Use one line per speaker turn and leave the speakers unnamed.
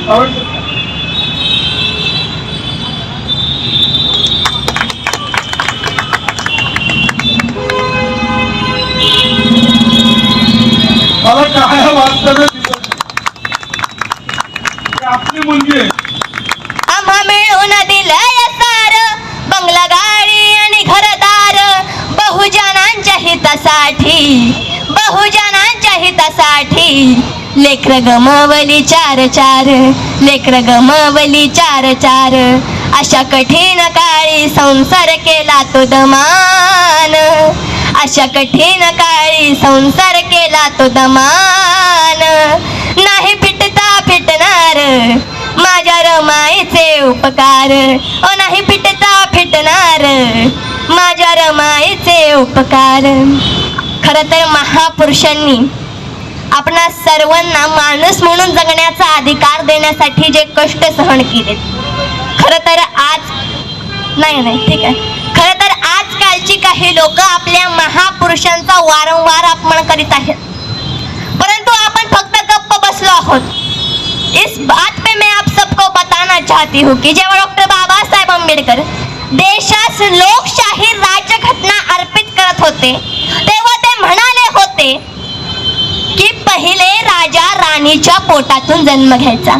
मला काय वाटतं आपली मुलगी
आम्हा मिळून दिलंय सार, बंगला गाडी आणि घरदार, बहुजनांच्या हितासाठी, बहुजनांच्या हितासाठी. लेकर गमवली चार चार, लेकर गमवली चार चार, अशा कठीण काळी संसार केला तो दमान, अशा कठीण काळी संसार केला तो दमान. नाही फिटता फिटणार माझ्या रमाईचे उपकार, ओ नाही फिटता फिटणार माझ्या रमाईचे उपकार. खरं तर महापुरुषांनी आपणा सर्वांना माणूस म्हणून जगण्याचा अधिकार देण्यासाठी जे कष्ट सहन केले, खरं तर आज नाही ठीक आहे, खरं तर आजकालची काही लोक आपल्या महापुरुषांचा वारंवार अपमान करीत आहेत, परंतु आपण फक्त गप्प बसलो आहोत. इस बात पे मैं आप सबको बताना चाहती हूँ कि जेव्हा डॉक्टर बाबासाहेब आंबेडकर देशास लोकशाही राज्यघटना अर्पित करत होते, तेव्हा ते म्हणाले होते की पहिले राजा राणीच्या पोटातून जन्म घ्यायचा,